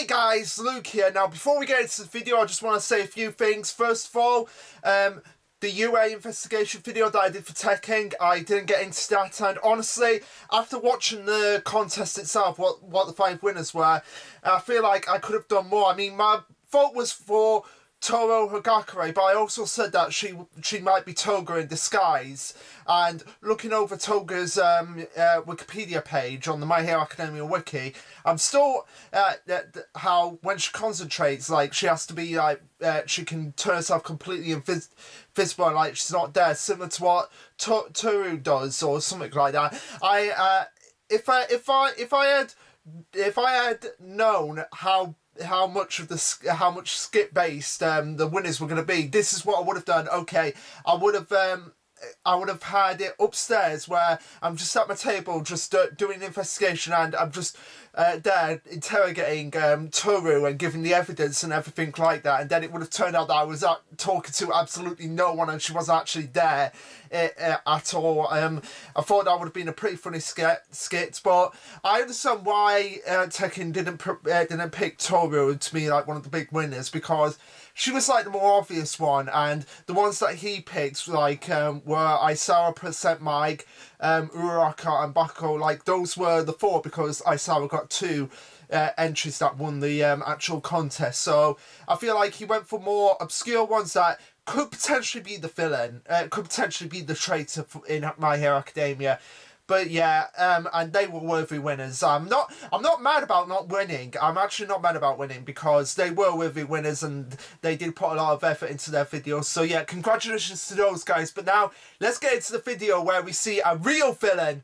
guys, Luke here. Now, before we get into the video, I just want to say a few things. First of all, the UA investigation video that I did for Tekking, I didn't get into that, and honestly, after watching the contest itself, what the 5 winners were, I feel like I could have done more. I mean, my vote was for Toro Hagakure, but I also said that she might be Toga in disguise. And looking over Toga's Wikipedia page on the My Hero Academia wiki, I'm still how when she concentrates, like she has to be like she can turn herself completely invisible, like she's not there, similar to what Toru does or something like that. If I had known how much skip based the winners were going to be, this is what I would have done. Okay, I would have had it upstairs where I'm just at my table just doing an investigation, and I'm just there interrogating Toru and giving the evidence and everything like that, and then it would have turned out that I was talking to absolutely no one and she wasn't actually there at all. I thought that would have been a pretty funny skit, but I understand why Tekken didn't pick Toru to be like one of the big winners, because she was like the more obvious one, and the ones that he picked like were Aisawa, Percent Mike, Uraraka and Bako. Like those were the 4, because Aisawa got 2 entries that won the actual contest. So I feel like he went for more obscure ones that could potentially be the villain, could potentially be the traitor in My Hero Academia. But yeah, and they were worthy winners. I'm not mad about not winning. I'm actually not mad about winning, because they were worthy winners and they did put a lot of effort into their videos. So yeah, congratulations to those guys. But now let's get into the video where we see a real villain,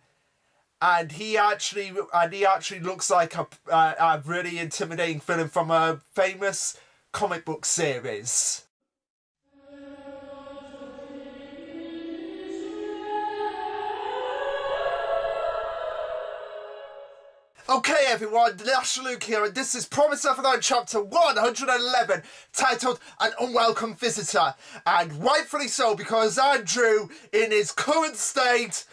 and he actually looks like a really intimidating villain from a famous comic book series. Okay everyone, Lash Luke here, and this is Promise Neverland chapter 111, titled An Unwelcome Visitor. And rightfully so, because Andrew, in his current state,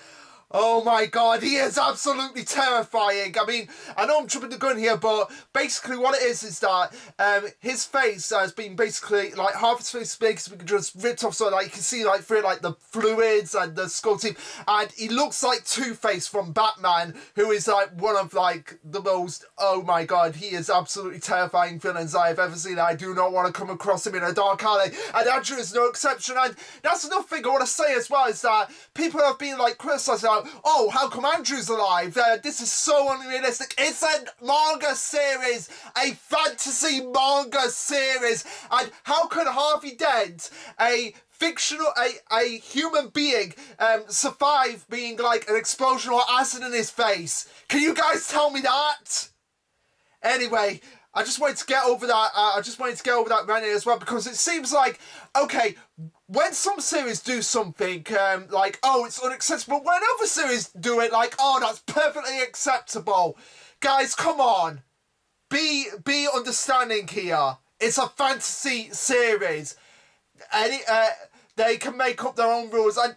oh my god, he is absolutely terrifying. I mean, I know I'm jumping the gun here, but basically what it is that his face has been basically, like, half his face basically just ripped off, so like you can see like through like the fluids and the skull teeth, and he looks like Two-Face from Batman, who is like one of like the most, oh my god, he is absolutely terrifying villains I have ever seen. I do not want to come across him in a dark alley, and Andrew is no exception. And that's another thing I want to say as well, is that people have been like criticising, oh, how come Andrew's alive? This is so unrealistic. It's a manga series, a fantasy manga series, and how could Harvey Dent, a human being, survive being like an explosion or acid in his face? Can you guys tell me that? Anyway, I just wanted to get over that rant as well, because it seems like, okay, when some series do something, like, oh, it's unacceptable, when other series do it, like, oh, that's perfectly acceptable. Guys, come on. Be understanding here. It's a fantasy series. They can make up their own rules, and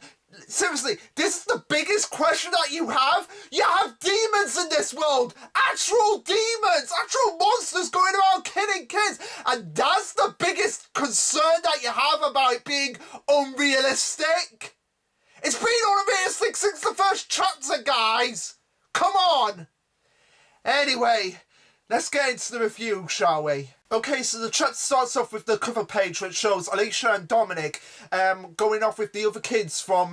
seriously, this is the biggest question that you have? You have demons in this world! Actual demons! Actual monsters going around killing kids! And that's the biggest concern that you have about it being unrealistic? It's been unrealistic since the first chapter, guys! Come on! Anyway, let's get into the review, shall we? Okay, so the chapter starts off with the cover page, which shows Alicia and Dominic going off with the other kids from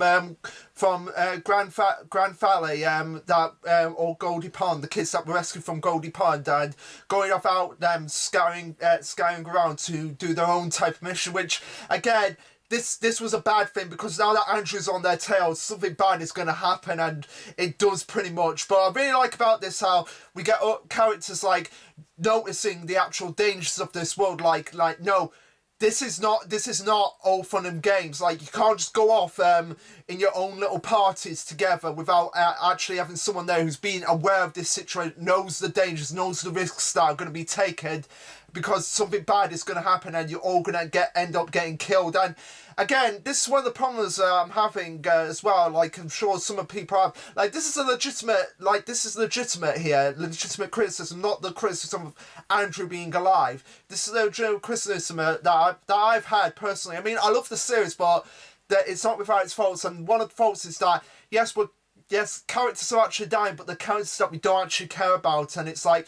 Grand Valley, or Goldie Pond, the kids that were rescued from Goldie Pond, and going off out scouring around to do their own type of mission, which again, this was a bad thing, because now that Andrew's on their tail, something bad is going to happen, and it does pretty much. But I really like about this how we get characters like noticing the actual dangers of this world, like no, this is not all fun and games. Like, you can't just go off in your own little parties together without actually having someone there who's been aware of this situation, knows the dangers, knows the risks that are going to be taken because something bad is going to happen and you're all going to end up getting killed. And again, this is one of the problems I'm having as well. Like, I'm sure some of people have. Like, this is legitimate here, legitimate criticism, not the criticism of Andrew being alive. This is the legitimate criticism that I've had personally. I mean, I love the series, but that it's not without its faults. And one of the faults is that yes, characters are actually dying, but the characters that we don't actually care about, and it's like,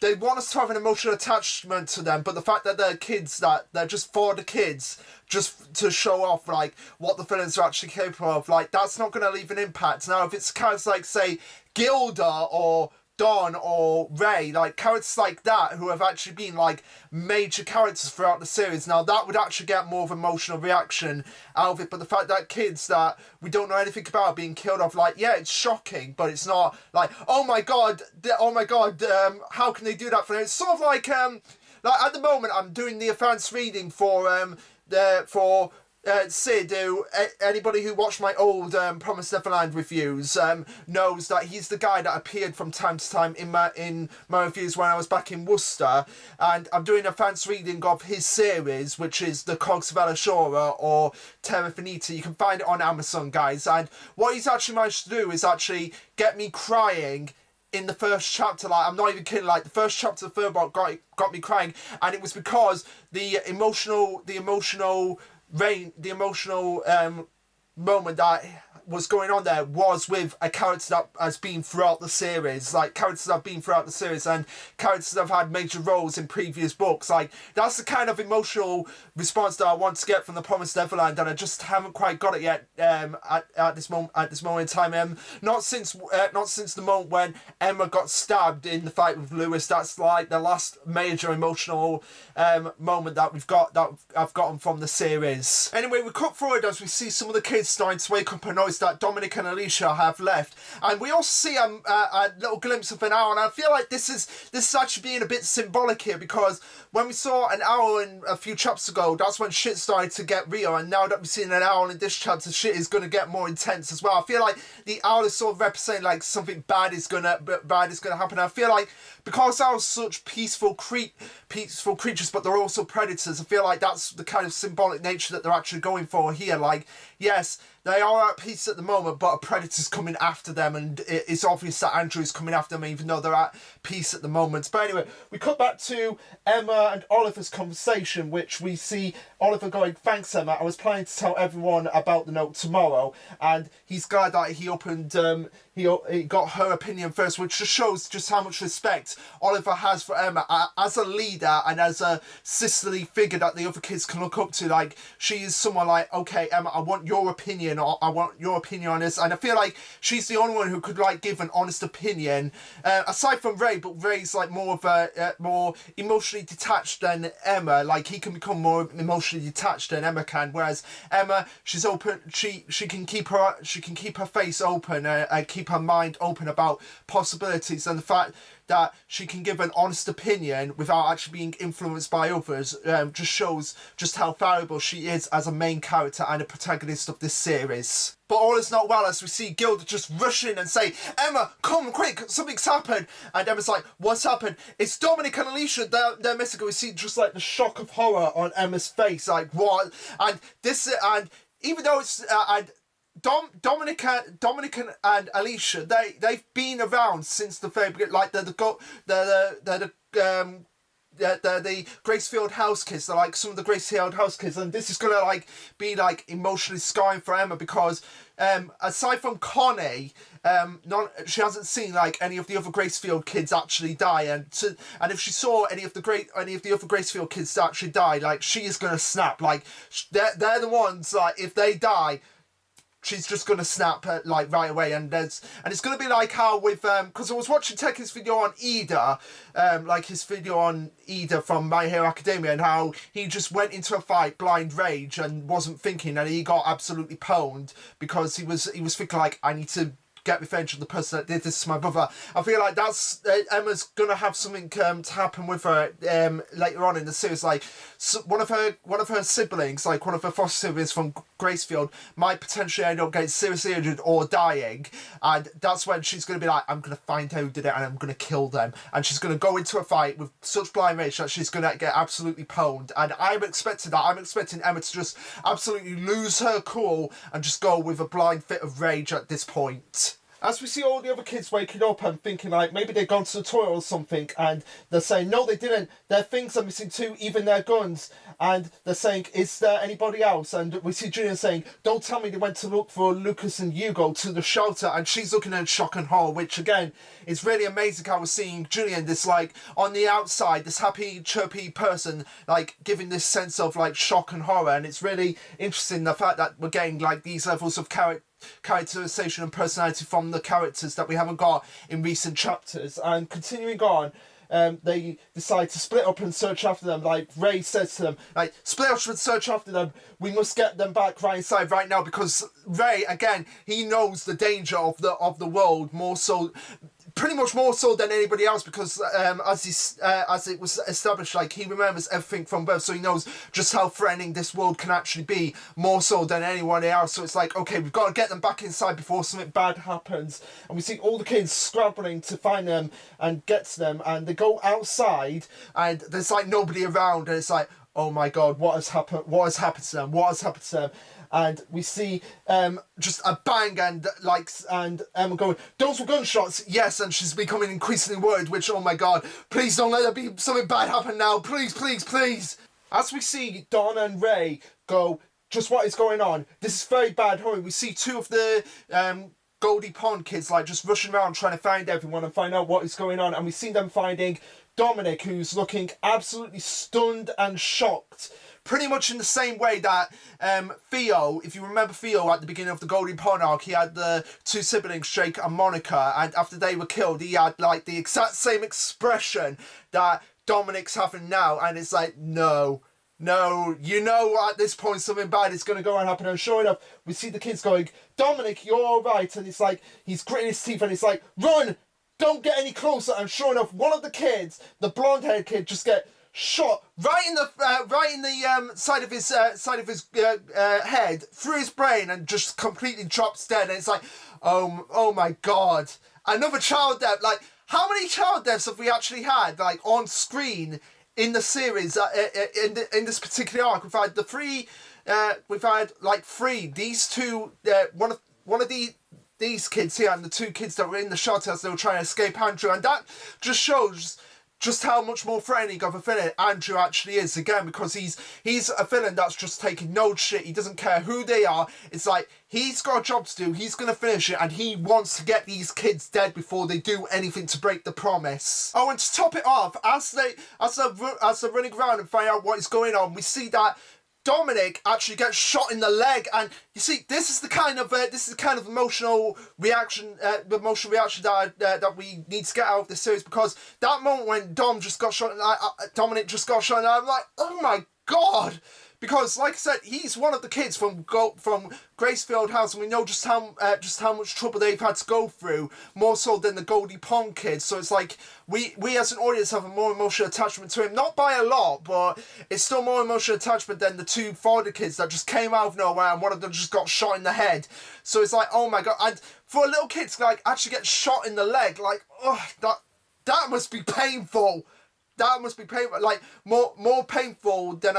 they want us to have an emotional attachment to them, but the fact that they're kids, that they're just for the kids, just to show off, like, what the villains are actually capable of, like, that's not going to leave an impact. Now, if it's characters like, say, Gilda or Don or Ray, like characters like that who have actually been like major characters throughout the series, now that would actually get more of an emotional reaction out of it. But the fact that kids that we don't know anything about are being killed off, like, yeah, it's shocking, but it's not like, oh my god, how can they do that for them? It's sort of like at the moment I'm doing the advanced reading for Sid, who anybody who watched my old Promised Neverland reviews knows that he's the guy that appeared from time to time in my reviews when I was back in Worcester, and I'm doing a advanced reading of his series, which is The Cogs of Elishora or Terra Finita. You can find it on Amazon, guys, and what he's actually managed to do is actually get me crying in the first chapter. Like, I'm not even kidding, like the first chapter of the third book got me crying, and it was because the emotional moment that was going on there was with a character that has been throughout the series, like characters that have been throughout the series and characters that have had major roles in previous books. Like, that's the kind of emotional response that I want to get from The Promised Neverland, and I just haven't quite got it yet at this moment in time. Not since the moment when Emma got stabbed in the fight with Lewis. That's like the last major emotional moment that I've gotten from the series. Anyway, we cut forward as we see some of the kids starting to wake up and notice that Dominic and Alicia have left, and we also see a little glimpse of an owl, and I feel like this is actually being a bit symbolic here, because when we saw an owl in a few chapters ago, that's when shit started to get real, and now that we've seen an owl in this chapter, shit is going to get more intense as well. I feel like the owl is sort of representing like something bad is gonna happen. I feel like because owls are such peaceful creatures, but they're also predators, I feel like that's the kind of symbolic nature that they're actually going for here. Like, yes, they are at peace at the moment, but a predator's coming after them, and it's obvious that Andrew is coming after them, even though they're at peace at the moment. But anyway, we cut back to Emma and Oliver's conversation, which we see Oliver going, "Thanks, Emma. I was planning to tell everyone about the note tomorrow," and he's glad that he got her opinion first, which just shows just how much respect Oliver has for Emma as a leader and as a sisterly figure that the other kids can look up to. Like, she is someone like, okay, Emma, I want your opinion, or I want your opinion on this, and I feel like she's the only one who could like give an honest opinion, aside from Ray. But Ray's like more of a more emotionally detached than Emma. Like, he can become more emotionally detached than Emma can, whereas Emma, she's open. She can keep her face open and keep her mind open about possibilities, and the fact that she can give an honest opinion without actually being influenced by others just shows just how valuable she is as a main character and a protagonist of this series. But all is not well as we see Gilda just rush in and say, "Emma, come quick, something's happened." And Emma's like, "What's happened?" It's Dominic and Alicia, they're missing. We see just like the shock of horror on Emma's face, like, what? And even though it's Dominic and Alicia, they've been around since the very beginning. Like, they're the Gracefield house kids. They're like some of the Gracefield house kids, and this is gonna like be like emotionally scarring for Emma, because aside from Connie, she hasn't seen like any of the other Gracefield kids actually die, and if she saw any of the other Gracefield kids actually die, like, she is gonna snap. Like, they're the ones, like, if they die, she's just gonna snap like right away, and it's gonna be like how with because I was watching Tekken's video on Ida, like his video on Ida from My Hero Academia, and how he just went into a fight blind rage and wasn't thinking, and he got absolutely pwned because he was thinking like, I need to get revenge on the person that did this to my brother. I feel like that's Emma's gonna have something to happen with her later on in the series. Like, so one of her siblings, like one of her foster siblings from Gracefield might potentially end up getting seriously injured or dying, and that's when she's going to be like, I'm going to find out who did it and I'm going to kill them, and she's going to go into a fight with such blind rage that she's going to get absolutely pwned. And I'm expecting that. I'm expecting Emma to just absolutely lose her cool and just go with a blind fit of rage at this point. As we see all the other kids waking up and thinking like maybe they've gone to the toilet or something, and they're saying no they didn't, their things are missing too, even their guns, and they're saying is there anybody else, and we see Julian saying don't tell me they went to look for Lucas and Hugo to the shelter, and she's looking in shock and horror, which again is really amazing how we're seeing Julian, this like on the outside, this happy chirpy person, like giving this sense of like shock and horror. And it's really interesting the fact that we're getting like these levels of characterization and personality from the characters that we haven't got in recent chapters. And continuing on, they decide to split up and search after them. Like Ray says to them, like, split up and search after them, we must get them back right inside right now, because Ray, again, he knows the danger of the world more so, pretty much more so than anybody else, because as it was established, like he remembers everything from birth, so he knows just how threatening this world can actually be, more so than anyone else. So it's like, okay, we've got to get them back inside before something bad happens. And we see all the kids scrabbling to find them and get to them, and they go outside and there's like nobody around, and it's like, oh my god, what has happened to them? And we see just a bang, and Emma going, those were gunshots, yes, and she's becoming increasingly worried, which, oh my god, please don't let there be something bad happen now, please. As we see Donna and Ray go, just what is going on? This is very bad, hurry. We see two of the Goldie Pond kids like just rushing around trying to find everyone and find out what is going on, and we see them finding Dominic, who's looking absolutely stunned and shocked. Pretty much in the same way that Theo, if you remember Theo at the beginning of the Golden Pond arc, he had the two siblings, Jake and Monica, and after they were killed, he had like the exact same expression that Dominic's having now, and it's like, no, you know at this point something bad is going to go and happen. And sure enough, we see the kids going, Dominic, you're alright, and it's like, he's gritting his teeth and it's like, run, don't get any closer. And sure enough, one of the kids, the blonde-haired kid, just get shot right in the side of his head, through his brain, and just completely drops dead. And it's like, oh my god, another child death. Like, how many child deaths have we actually had like on screen in the series? In this particular arc, we've had the three. We've had like three. These two, one of these kids here, and the two kids that were in the shelter as they were trying to escape Andrew, and that just shows just how much more threatening of a villain Andrew actually is, again, because he's a villain that's just taking no shit. He doesn't care who they are. It's like, he's got a job to do, he's gonna finish it, and he wants to get these kids dead before they do anything to break the promise. Oh, and to top it off, as they're running around and find out what is going on, we see that Dominic actually gets shot in the leg, and you see, this is the kind of emotional reaction that we need to get out of this series, because that moment when Dominic just got shot, and I'm like, oh my god. Because, like I said, he's one of the kids from Gracefield House, and we know just how much trouble they've had to go through, more so than the Goldie Pond kids. So it's like we as an audience have a more emotional attachment to him, not by a lot, but it's still more emotional attachment than the two Florida kids that just came out of nowhere, and one of them just got shot in the head. So it's like, oh my god, and for a little kid to like actually get shot in the leg, like, oh, that must be painful. That must be painful, like more painful than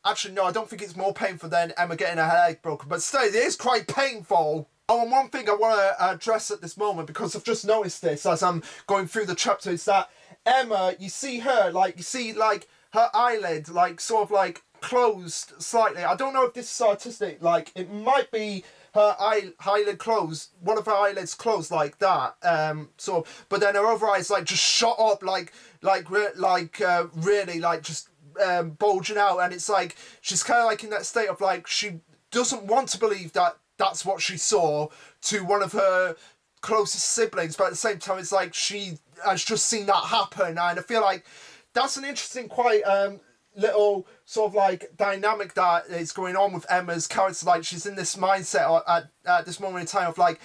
Actually, no, I don't think it's more painful than Emma getting her leg broken, but still, it is quite painful. Oh, and one thing I want to address at this moment, because I've just noticed this as I'm going through the chapter, is that Emma, you see her eyelid, like, sort of, like, closed slightly. I don't know if this is artistic, like, it might be her eyelid closed, one of her eyelids closed like that, but then her other eye's, like, just shot up, really, like, just bulging out, and it's like she's kind of like in that state of like she doesn't want to believe that that's what she saw to one of her closest siblings, but at the same time it's like she has just seen that happen. And I feel like that's an interesting, quite little sort of like dynamic that is going on with Emma's character. Like, she's in this mindset at this moment in time of like,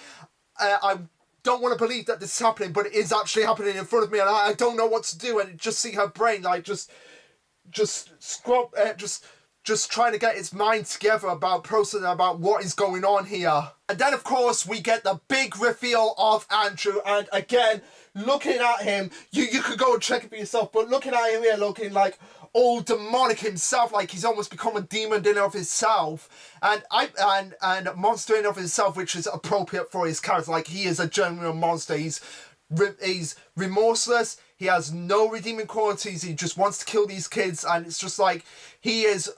I don't want to believe that this is happening, but it is actually happening in front of me, and I don't know what to do. And just see her brain like just just trying to get its mind together about processing about what is going on here. And then of course we get the big reveal of Andrew, and again, looking at him, you could go and check it for yourself, but looking at him here, looking like all demonic himself, like he's almost become a demon in of himself, and a monster in of himself, which is appropriate for his character. Like, he is a genuine monster. He's remorseless. He has no redeeming qualities. He just wants to kill these kids, and it's just like he is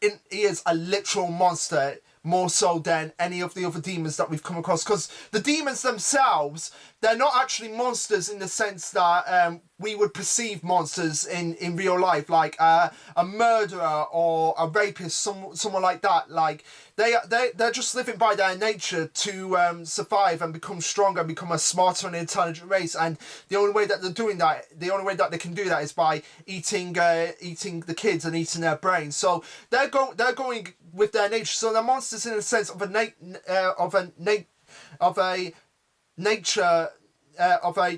a literal monster, more so than any of the other demons that we've come across. Because the demons themselves, they're not actually monsters in the sense that we would perceive monsters in real life, like a murderer or a rapist, someone like that. Like, they're just living by their nature to survive and become stronger and become a smarter and intelligent race. And the only way that they're doing that, the only way that they can do that is by eating the kids and eating their brains. So they're going with their nature. So they're monsters in a sense of a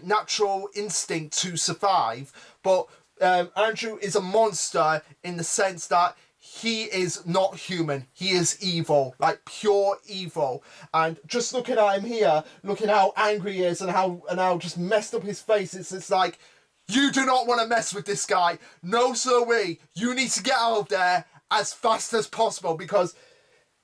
natural instinct to survive. But Andrew is a monster in the sense that he is not human. He is evil, like pure evil. And just looking at him here, looking how angry he is and how just messed up his face, it's like, you do not want to mess with this guy. No sirree. You need to get out of there as fast as possible, because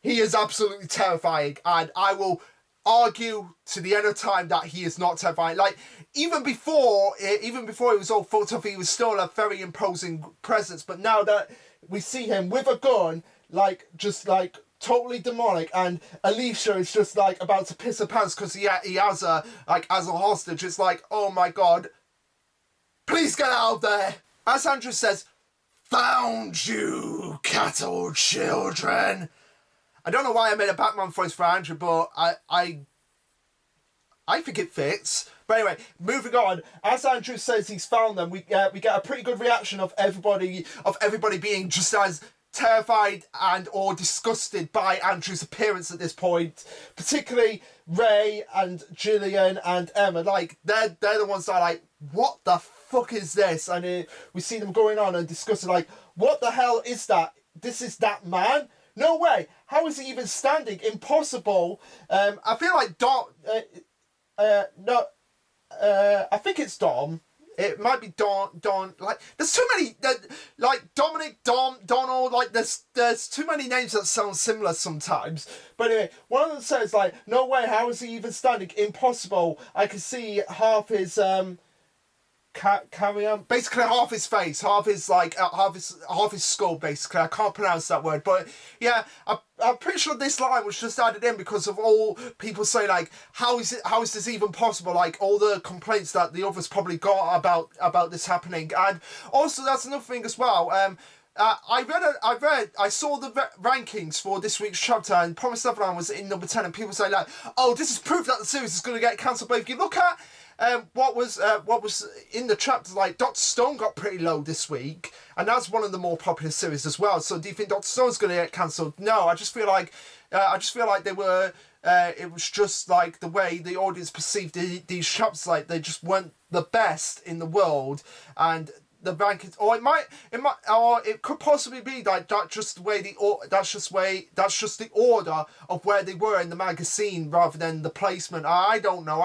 he is absolutely terrifying, and I will argue to the end of time that he is not terrifying. Like, even before he was all fucked up, he was still a very imposing presence, but now that we see him with a gun, like, just like totally demonic, and Alicia is just like about to piss her pants because he has her like as a hostage. It's like, oh my god, please get out of there. As Andrew says, "Found you, cattle children." I don't know why I made a Batman voice for Andrew, but I think it fits. But anyway, moving on. As Andrew says he's found them, we get a pretty good reaction of everybody being just as terrified and or disgusted by Andrew's appearance at this point. Particularly Ray and Gillian and Emma. Like, they're the ones that are like, what the fuck is this? And we see them going on and discussing, like, what the hell is that? This is that man? No way. How is he even standing? Impossible. I feel like I think it's Dom. It might be Don. Like, there's too many. Like Dominic, Donald. Like, there's too many names that sound similar sometimes. But anyway, one of them says, like, no way. How is he even standing? Impossible. I can see half his carry on. Basically, half his face, half his skull. Basically, I can't pronounce that word, but yeah, I'm pretty sure this line was just added in because of all people say, like, how is this even possible? Like, all the complaints that the others probably got about this happening, and also that's another thing as well. I saw the rankings for this week's chapter, and Promised Neverland was in number 10, and people say, like, oh, this is proof that the series is going to get cancelled. But if you look at what was in the chapter, like, Dr. Stone got pretty low this week, and that's one of the more popular series as well. So do you think Dr. Stone's going to get cancelled? No, I just feel like they were. It was just like the way the audience perceived these chapters, like they just weren't the best in the world, and the rankings, or it could possibly be like that's just the order of where they were in the magazine rather than the placement. I don't know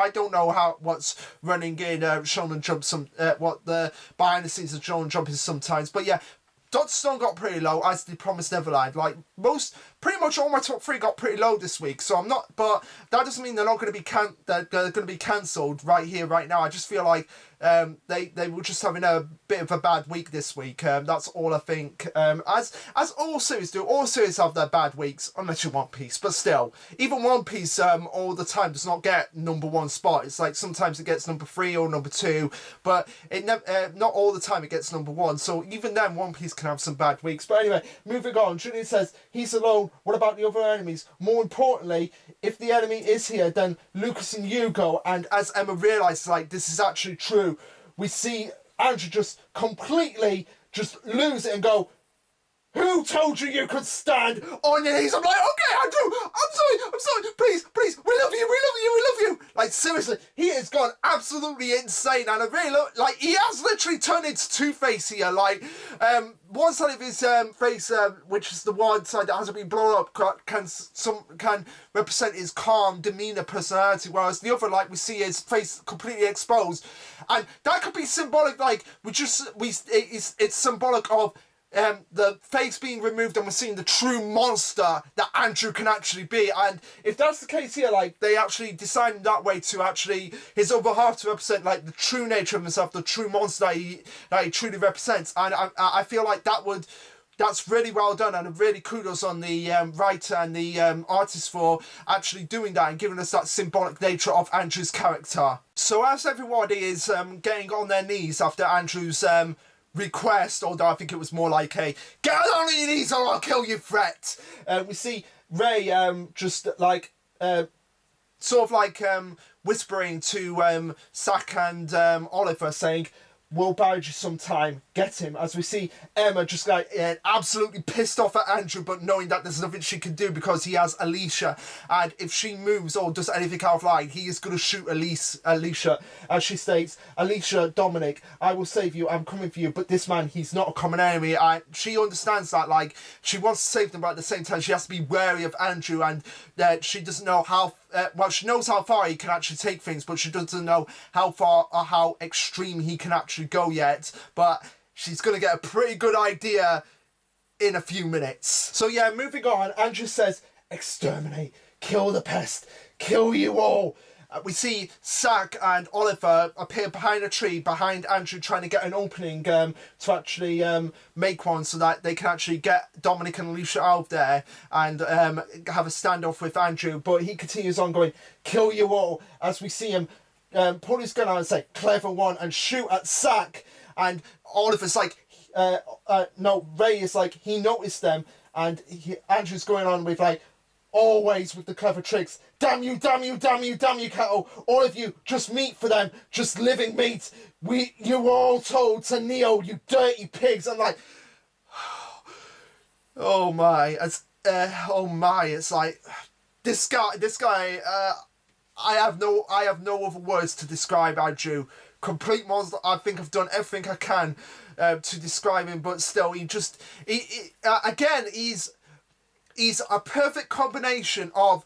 what's running in Shonen Jump, what the behind the scenes of Shonen Jump is sometimes, but yeah. Dr. Stone got pretty low, as did Promised Neverland. Like, pretty much all my top 3 got pretty low this week. So I'm not, but that doesn't mean they're not going to be they're going to be cancelled right here, right now. I just feel like they were just having a bit of a bad week this week. That's all I think. As all series do, all series have their bad weeks, unless you're One Piece. But still, even One Piece all the time does not get number 1 spot. It's like sometimes it gets number 3 or number 2, but it not all the time it gets number 1. So even then, One Piece can have some bad weeks. But anyway, moving on. Julian says he's alone. What about the other enemies? More importantly, if the enemy is here, then Lucas and Hugo. And as Emma realizes, like, this is actually true, we see Andrew just completely just lose it and go, who told you you could stand on your knees? I'm like, okay, Andrew, I'm sorry, please, we love you. Like, seriously, he has gone absolutely insane, and I really look, like, he has literally turned into Two-Face here. Like, one side of his face, which is the one side that hasn't been blown up, can represent his calm demeanor, personality, whereas the other, like, we see his face completely exposed, and that could be symbolic. Like, it's symbolic of the face being removed, and we're seeing the true monster that Andrew can actually be. And if that's the case here, like, they actually designed that way to actually his other half to represent, like, the true nature of himself, the true monster that he truly represents. And I feel like that's really well done, and really kudos on the writer and the artist for actually doing that and giving us that symbolic nature of Andrew's character. So as everybody is getting on their knees after Andrew's request, although I think it was more like a get on your knees or I'll kill you threat, we see Ray just like sort of like whispering to Zack and Oliver, saying, we'll bide you some time, get him, as we see Emma just like absolutely pissed off at Andrew, but knowing that there's nothing she can do because he has Alicia, and if she moves or does anything out of line, he is going to shoot Alicia, as she states, Alicia, Dominic, I will save you, I'm coming for you, but this man, he's not a common enemy. And she understands that, like, she wants to save them, but at the same time she has to be wary of Andrew, and she doesn't know how well, she knows how far he can actually take things, but she doesn't know how far or how extreme he can actually go yet. But she's going to get a pretty good idea in a few minutes. So yeah, moving on, Andrew says, exterminate, kill the pest, kill you all. We see Zack and Oliver appear behind a tree behind Andrew, trying to get an opening to actually make one so that they can actually get Dominic and Alicia out of there and have a standoff with Andrew. But he continues on going, kill you all, as we see him pull his gun out and say, clever one, and shoot at Zack. And Oliver's like, no, Ray is like, he noticed them, and Andrew's going on with like, always with the clever tricks. Damn you, cattle. All of you, just meat for them. Just living meat. You were all told to Neo, you dirty pigs. I'm like, oh my. It's like, this guy, I have no other words to describe Andrew. Complete monster. I think I've done everything I can to describe him, but still, he's a perfect combination of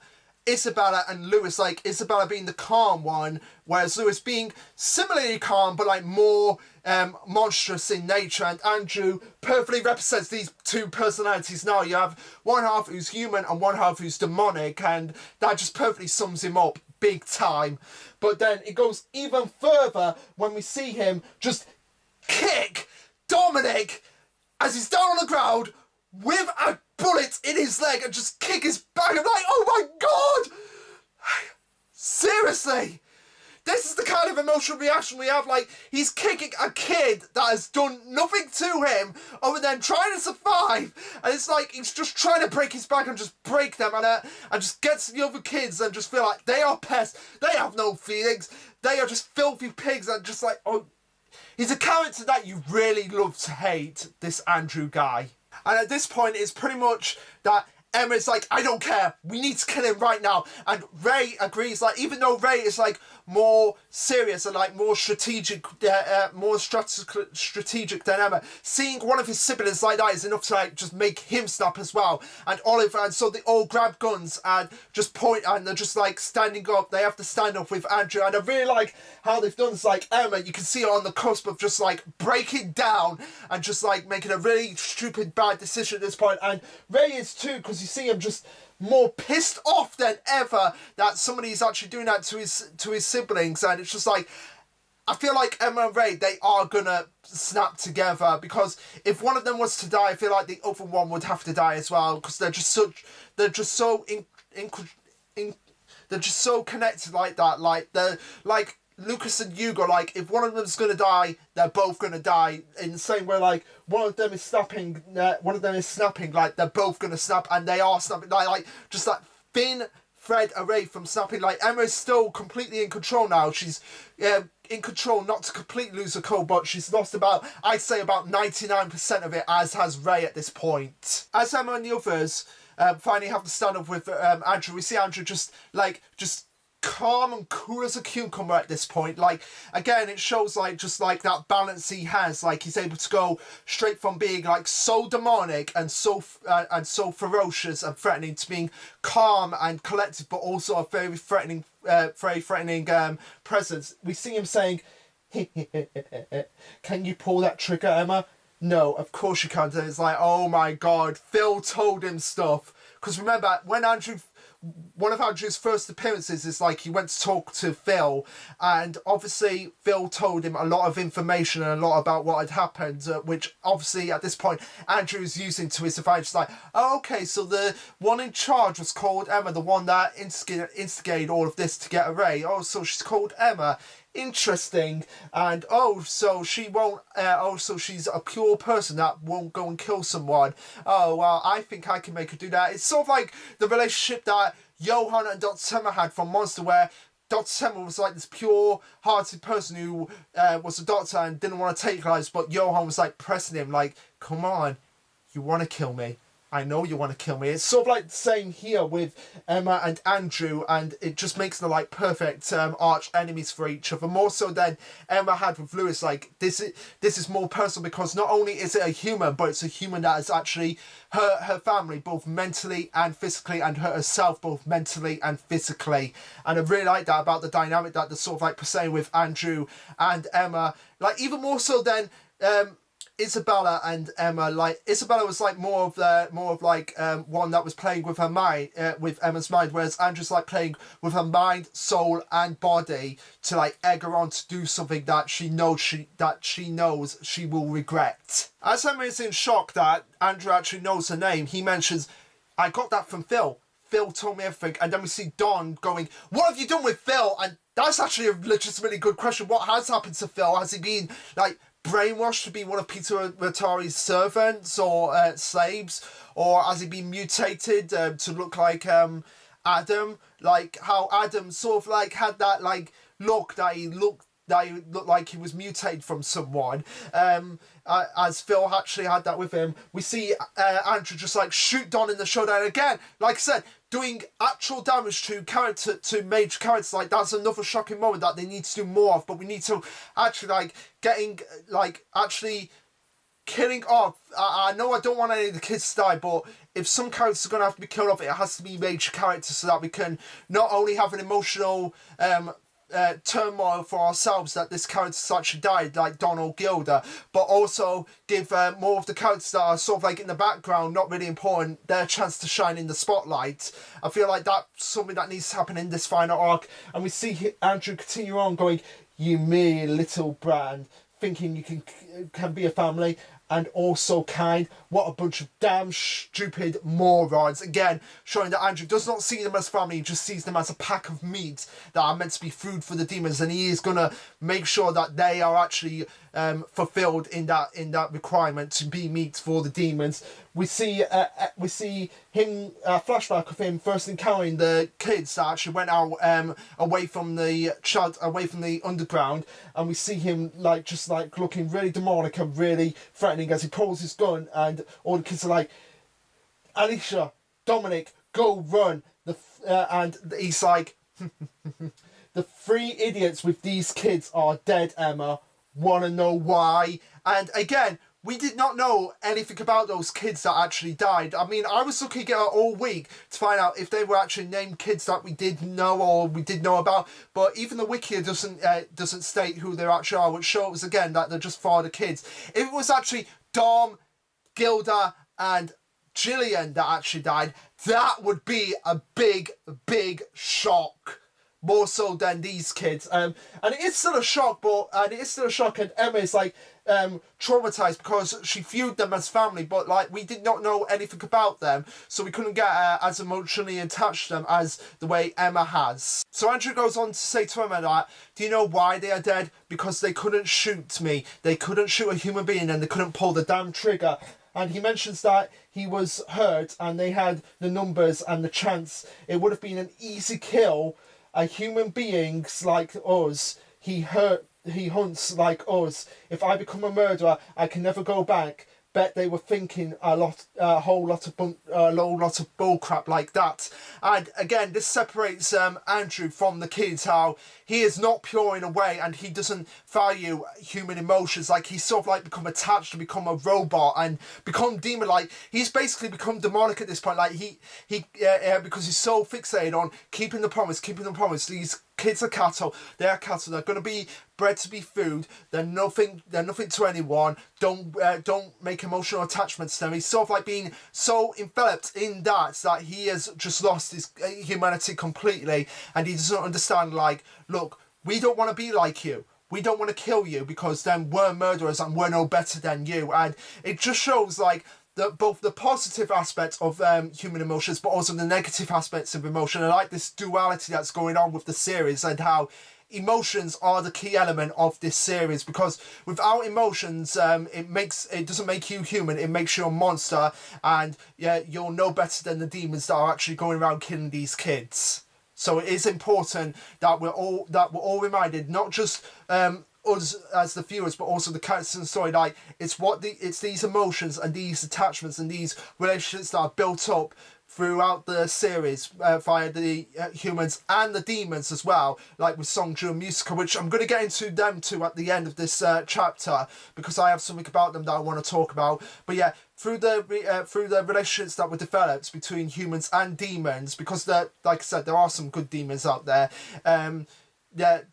Isabella and Lewis, like Isabella being the calm one, whereas Lewis being similarly calm but like more monstrous in nature, and Andrew perfectly represents these two personalities. Now you have one half who's human and one half who's demonic, and that just perfectly sums him up big time. But then it goes even further when we see him just kick Dominic as he's down on the ground with a bullet in his leg and just kick his back. I'm like, oh my god! Seriously? This is the kind of emotional reaction we have. Like, he's kicking a kid that has done nothing to him other than trying to survive, and it's like he's just trying to break his back and just break them, and just gets the other kids and just feel like they are pests, they have no feelings, they are just filthy pigs, and just like, oh, he's a character that you really love to hate, this Andrew guy. And at this point, it's pretty much that Emma's like, I don't care, we need to kill him right now. And Ray agrees, like, even though Ray is like more serious and like more strategic than Emma, seeing one of his siblings like that is enough to like just make him snap as well. And Oliver, and so they all grab guns and just point, and they're just like standing up. They have to stand up with Andrew, and I really like how they've done this. Like, Emma, you can see her on the cusp of just like breaking down and just like making a really stupid bad decision at this point, and Ray is too, because you see him just more pissed off than ever that somebody's actually doing that to his siblings. And it's just like, I feel like Emma and Ray, they are gonna snap together, because if one of them was to die, I feel like the other one would have to die as well, because they're just so connected like that. Like, they're like Lucas and Hugo, like, if one of them's gonna die, they're both gonna die, in the same way, like, one of them is snapping, like, they're both gonna snap, and they are snapping, like just that Fred away from snapping. Like, Emma is still completely in control now. She's in control not to completely lose her cool, but she's lost about, I'd say about 99% of it, as has Ray at this point. As Emma and the others finally have to stand up with Andrew, we see Andrew just calm and cool as a cucumber at this point. Like, again, it shows like just like that balance he has. Like, he's able to go straight from being like so demonic and so ferocious and threatening to being calm and collected, but also a very threatening presence. We see him saying, "Can you pull that trigger, Emma?" No, of course you can't. And it's like, oh my god, Phil told him stuff. Because remember, when one of Andrew's first appearances is like he went to talk to Phil, and obviously Phil told him a lot of information and a lot about what had happened, which obviously at this point Andrew is using to his advantage. Like, oh, okay, so the one in charge was called Emma, the one that instigated all of this to get Ray. Oh, so she's called Emma. Interesting. And so she won't so she's a pure person that won't go and kill someone. Oh well, I think I can make her do that. It's sort of like the relationship that Johan and Dr. Temmer had from Monster, where Dr. Temmer was like this pure hearted person who was a doctor and didn't want to take lives, but Johan was like pressing him like, come on, you want to kill me, I know you want to kill me. It's sort of like the same here with Emma and Andrew, and it just makes them like perfect arch enemies for each other, more so than Emma had with Lewis. Like, this is more personal, because not only is it a human, but it's a human that is actually her family, both mentally and physically, and herself, both mentally and physically. And I really like that about the dynamic that they're sort of like presenting with Andrew and Emma, like even more so than Isabella and Emma. Like, Isabella was like more of one that was playing with her mind, with Emma's mind, whereas Andrew's like playing with her mind, soul, and body to like egg her on to do something that she knows she will regret. As Emma is in shock that Andrew actually knows her name, he mentions, "I got that from Phil. Phil told me everything." And then we see Don going, "What have you done with Phil?" And that's actually a legitimately good question. What has happened to Phil? Has he been like brainwashed to be one of Peter Rattari's servants or slaves, or has he been mutated to look like Adam? Like how Adam sort of like had that like look that he looked like he was mutated from someone, as Phil actually had that with him. We see Andrew just like shoot Don in the shoulder, and again, like I said, doing actual damage to major characters. Like, that's another shocking moment that they need to do more of, but we need to actually actually killing off. I know I don't want any of the kids to die, but if some characters are going to have to be killed off, it has to be major characters, so that we can not only have an emotional turmoil for ourselves that this character's actually died, like Donald Gilder, but also give more of the characters that are sort of like in the background, not really important, their chance to shine in the spotlight. I feel like that's something that needs to happen in this final arc. And we see Andrew continue on going, "You mere little brand, thinking you can be a family and also kind. What a bunch of damn stupid morons." Again, showing that Andrew does not see them as family, he just sees them as a pack of meat that are meant to be food for the demons, and he is going to make sure that they are actually fulfilled in that requirement to be meat for the demons. We see him flashback of him first encountering the kids that actually went out away from the underground, and we see him like just like looking really demonic and really threatening as he pulls his gun, and all the kids are like, "Alicia, Dominic, go run!" And he's like, "The three idiots with these kids are dead, Emma. Wanna know why?" And again, we did not know anything about those kids that actually died. I mean, I was looking at it all week to find out if they were actually named kids that we did know or we did know about. But even the wiki doesn't state who they actually are, which shows again that they're just father kids. If it was actually Dom, Gilda, and Gillian that actually died, that would be a big, big shock. More so than these kids, and it is still a shock, and Emma is like traumatized because she viewed them as family, but like we did not know anything about them, so we couldn't get as emotionally attached to them as the way Emma has. So Andrew goes on to say to Emma that, "Do you know why they are dead? Because they couldn't shoot me. They couldn't shoot a human being, and they couldn't pull the damn trigger." And he mentions that he was hurt and they had the numbers and the chance. It would have been an easy kill. Human beings like us, he hunts like us. If I become a murderer, I can never go back. Bet they were thinking a whole lot of bullcrap like that. And again, this separates Andrew from the kids. How he is not pure in a way, and he doesn't value human emotions. Like, he's sort of like become attached to become a robot and become demon. Like, he's basically become demonic at this point. Like because he's so fixated on keeping the promise. These kids are cattle. They are cattle. They're going to be bred to be food. They're nothing to anyone. Don't make emotional attachments to them. He's sort of like being so enveloped in that he has just lost his humanity completely, and he doesn't understand, like, look, we don't want to be like you. We don't want to kill you because then we're murderers and we're no better than you. And it just shows, like, both the positive aspects of human emotions, but also the negative aspects of emotion. I like this duality that's going on with the series, and how emotions are the key element of this series, because without emotions, it doesn't make you human. It makes you a monster, and yeah, you're no better than the demons that are actually going around killing these kids. So it is important that we're all reminded, not just us as the viewers, but also the characters in the story. Like, it's these emotions and these attachments and these relationships that are built up throughout the series via the humans and the demons as well, like with Song Ju and Musica, which I'm going to get into them too at the end of this chapter, because I have something about them that I want to talk about. But yeah, through the relationships that were developed between humans and demons, because like I said, there are some good demons out there. Yeah,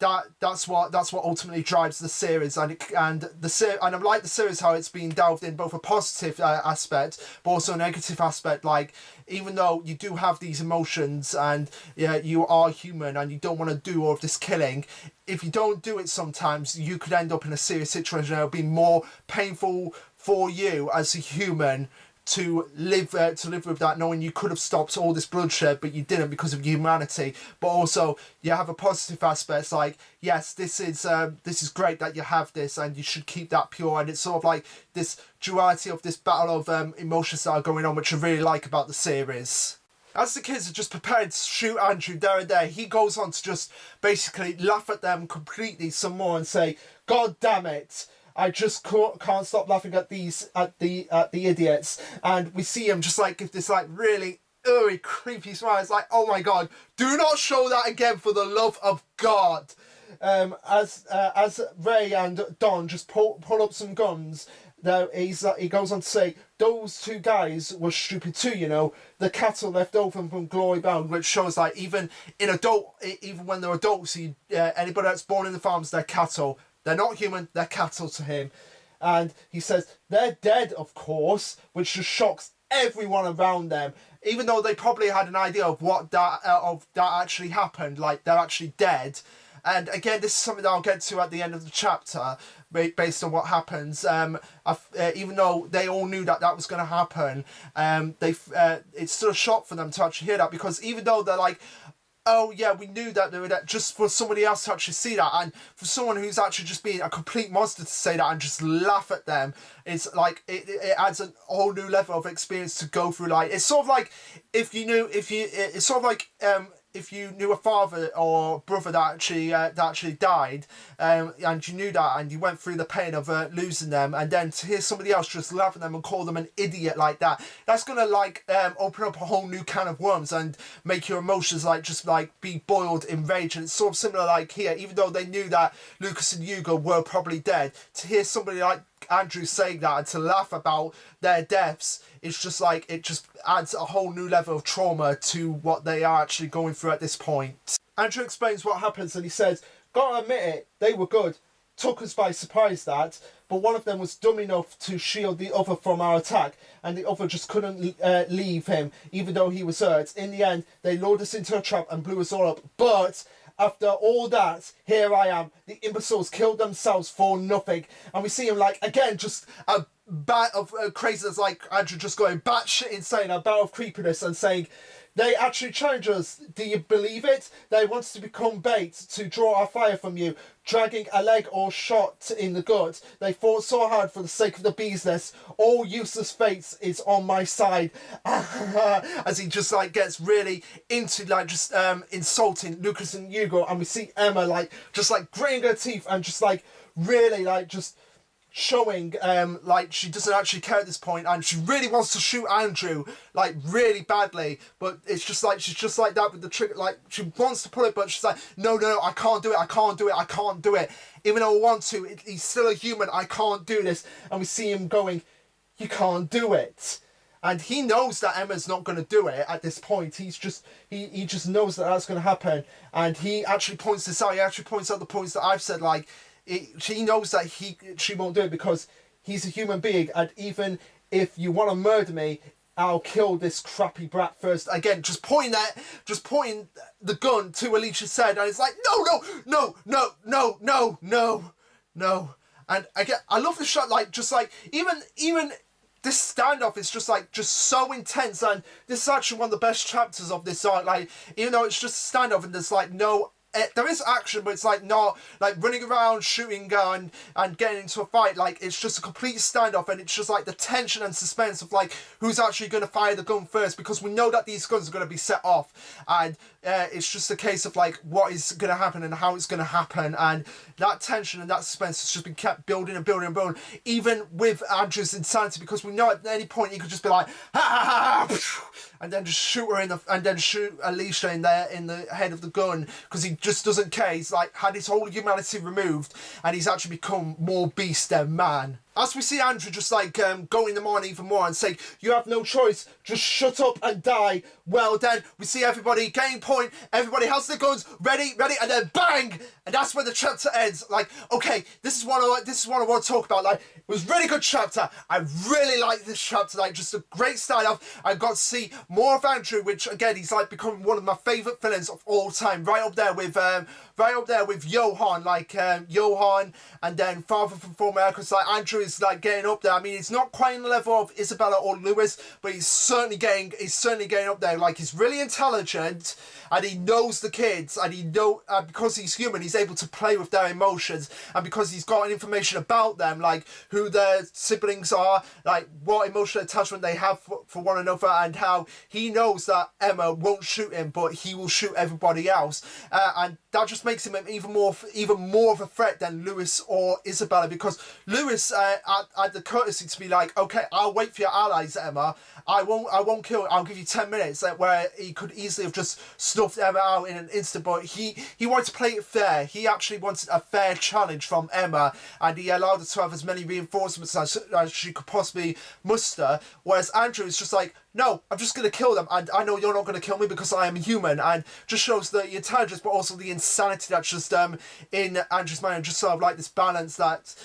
that's what ultimately drives the series, and I like the series how it's been delved in both a positive aspect but also a negative aspect. Like, even though you do have these emotions and yeah, you are human and you don't want to do all of this killing, if you don't do it sometimes, you could end up in a serious situation. It'll be more painful for you as a human to live with that, knowing you could have stopped all this bloodshed, but you didn't because of humanity. But also, you have a positive aspect, like, yes, this is great that you have this, and you should keep that pure. And it's sort of like this duality of this battle of emotions that are going on, which I really like about the series. As the kids are just preparing to shoot Andrew there and there, he goes on to just basically laugh at them completely some more and say, "God damn it, I just can't stop laughing at the idiots." And we see him just like give this like really creepy smile. It's like, oh my god, do not show that again, for the love of God. As Ray and Don just pull up some guns, he goes on to say, those two guys were stupid too, you know, the cattle left over from Glory Bound, which shows like even when they're adults, anybody that's born in the farms, they're cattle. They're not human, they're cattle to him. And he says, they're dead, of course, which just shocks everyone around them. Even though they probably had an idea of what that actually happened, like they're actually dead. And again, this is something that I'll get to at the end of the chapter, based on what happens. Even though they all knew that was going to happen, it's still a shock for them to actually hear that, because even though they're like, oh yeah, we knew that they were there, just for somebody else to actually see that, and for someone who's actually just being a complete monster to say that and just laugh at them, it's like it adds a whole new level of experience to go through. Like, it's sort of like if you knew a father or brother that actually died, and you knew that, and you went through the pain of losing them, and then to hear somebody else just laugh at them and call them an idiot like that, that's gonna like open up a whole new can of worms and make your emotions like just like be boiled in rage. And it's sort of similar like here, even though they knew that Lucas and Hugo were probably dead, to hear somebody like Andrew saying that and to laugh about their deaths, it's just like, it just adds a whole new level of trauma to what they are actually going through at this point. Andrew explains what happens, and he says, gotta admit it, they were good. Took us by surprise that, but one of them was dumb enough to shield the other from our attack, and the other just couldn't leave him, even though he was hurt. In the end, they lured us into a trap and blew us all up, but after all that, here I am. The imbeciles killed themselves for nothing. And we see him like, again, just a bat of craziness, like Andrew just going batshit insane, a bout of creepiness, and saying, They actually challenge us. Do you believe it? They want to become bait to draw our fire from you, dragging a leg or shot in the gut. They fought so hard for the sake of the bee's nest. All useless fate is on my side. As he just like gets really into like just insulting Lucas and Hugo, and we see Emma like just like gritting her teeth and just like really like just showing like she doesn't actually care at this point, and she really wants to shoot Andrew like really badly, but it's just like she's just like that with the trigger, like she wants to pull it, but she's like no, I can't do it, I can't do it, even though I want to. He's still a human, I can't do this. And we see him going, you can't do it. And he knows that Emma's not going to do it at this point. He's just he just knows that that's going to happen, and he actually points this out. He actually points out the points that I've said, like she knows that she won't do it because he's a human being, and even if you want to murder me, I'll kill this crappy brat first. Again, just pointing the gun to Alicia's head, and it's like no. And again, I love the shot. Like just like even this standoff is just like just so intense, and this is actually one of the best chapters of this arc. Like even though it's just a standoff and there's like no. There is action, but it's like not like running around shooting gun and getting into a fight. Like it's just a complete standoff, and it's just like the tension and suspense of like who's actually going to fire the gun first, because we know that these guns are going to be set off, and it's just a case of like what is going to happen and how it's going to happen, and that tension and that suspense has just been kept building and building and building, even with Andrew's insanity, because we know at any point he could just be like ha ha ha, and then just shoot her and then shoot Alicia in the head of the gun, because he just doesn't care. He's like had his whole humanity removed, and he's actually become more beast than man. As we see Andrew just like going them on even more and say, you have no choice, just shut up and die. Well then, we see everybody getting point, everybody has their guns, ready, and then bang! And that's where the chapter ends. Like, okay, this is what I want to talk about. Like, it was a really good chapter. I really like this chapter, like just a great start off. I got to see more of Andrew, which again, he's like becoming one of my favourite villains of all time, right up there with Johan, like Johan, and then Father from Full America. Like Andrew is like getting up there. I mean, he's not quite in the level of Isabella or Lewis, but he's certainly getting up there. Like he's really intelligent, and he knows the kids, and because he's human, he's able to play with their emotions, and because he's got information about them, like who their siblings are, like what emotional attachment they have for one another, and how he knows that Emma won't shoot him, but he will shoot everybody else, and that just makes him even more of a threat than Lewis or Isabella, because Lewis had the courtesy to be like, okay, I'll wait for your allies, Emma. I won't kill. I'll give you 10 minutes. Like, where he could easily have just snuffed Emma out in an instant, but he wanted to play it fair. He actually wanted a fair challenge from Emma, and he allowed her to have as many reinforcements as she could possibly muster. Whereas Andrew is just like, no, I'm just going to kill them, and I know you're not going to kill me because I am human, and just shows the intelligence but also the insanity that's just in Andrew's mind, just sort of like this balance that's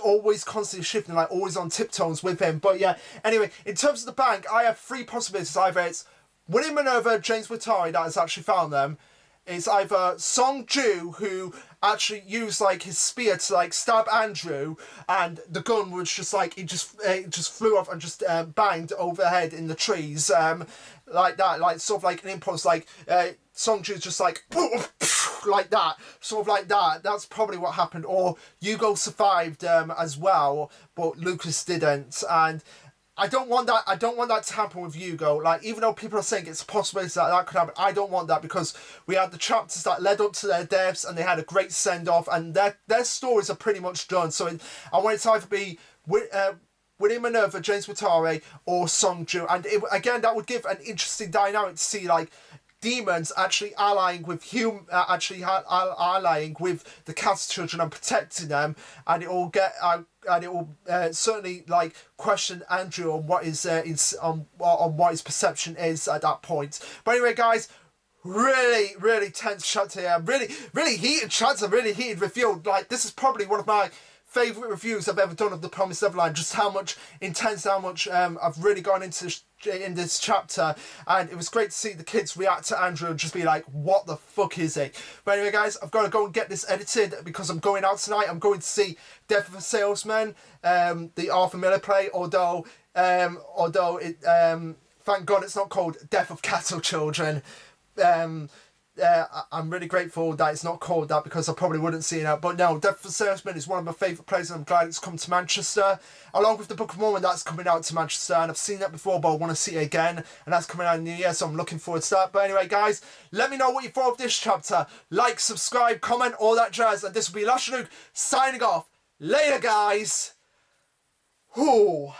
always constantly shifting, like always on tiptoes with him. But yeah, anyway, in terms of the bank, I have three possibilities. Either it's William Minerva, James Watari that has actually found them. It's either Song Ju, who actually used like his spear to like stab Andrew, and the gun was just like it just flew off and just banged overhead in the trees, like that, like sort of like an impulse, like Song Ju's just like like that, sort of like that. That's probably what happened. Or Hugo survived as well, but Lucas didn't, and I don't want that to happen with Hugo. Like, even though people are saying it's a possibility that could happen, I don't want that, because we had the chapters that led up to their deaths, and they had a great send-off, and their stories are pretty much done. So I want it to either be William Minerva, James Watari, or Song Ju. And again, that would give an interesting dynamic to see, like, demons actually allying with allying with the Cat's children and protecting them, and it will certainly like question Andrew on what on what his perception is at that point. But anyway, guys, really tense chapter here, really heated chapter, really heated review. Like, this is probably one of my favourite reviews I've ever done of The Promised Neverland. Just how much I've really gone into in this chapter, and it was great to see the kids react to Andrew and just be like, what the fuck is it? But anyway, guys, I've got to go and get this edited because I'm going out tonight. I'm going to see Death of a Salesman, the Arthur Miller play, although Thank God it's not called Death of Cattle Children. I'm really grateful that it's not called that, because I probably wouldn't see it out. But no, Death of a Salesman is one of my favourite plays, and I'm glad it's come to Manchester. Along with the Book of Mormon, that's coming out to Manchester, and I've seen that before, but I want to see it again, and that's coming out in the new year, so I'm looking forward to that. But anyway, guys, let me know what you thought of this chapter. Like, subscribe, comment, all that jazz, and this will be Luke signing off. Later, guys. Ooh.